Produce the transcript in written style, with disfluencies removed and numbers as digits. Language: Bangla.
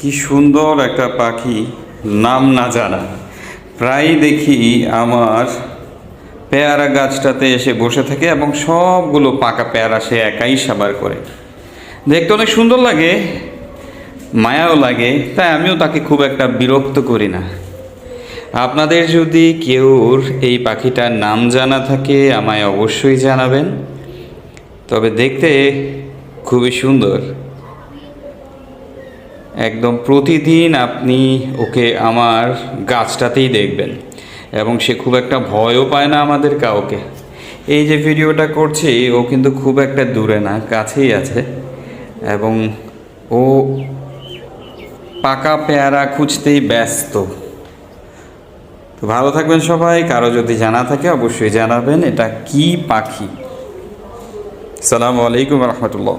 কি সুন্দর একটা পাখি, নাম না জানা। প্রায় দেখি আমার পেয়ারা গাছটাতে এসে বসে থাকে এবং সবগুলো পাকা পেয়ারা সে একাই সাবার করে। দেখতে অনেক সুন্দর লাগে, মায়াও লাগে, তাই আমিও তাকে খুব একটা বিরক্ত করি না। আপনাদের যদি কেউর এই পাখিটার নাম জানা থাকে আমায় অবশ্যই জানাবেন। তবে দেখতে খুবই সুন্দর। একদম প্রতিদিন আপনি ওকে আমার গাছটাতেই দেখবেন এবং সে খুব একটা ভয়ও পায় না আমাদের কাউকে। এই যে ভিডিওটা করছি ও কিন্তু খুব একটা দূরে না, কাছেই আছে এবং ও পাকা পেয়ারা খুঁজতেই ব্যস্ত। তো ভালো থাকবেন সবাই। কারো যদি জানা থাকে অবশ্যই জানাবেন এটা কি পাখি। আসসালামু আলাইকুম রহমতুল্লাহ।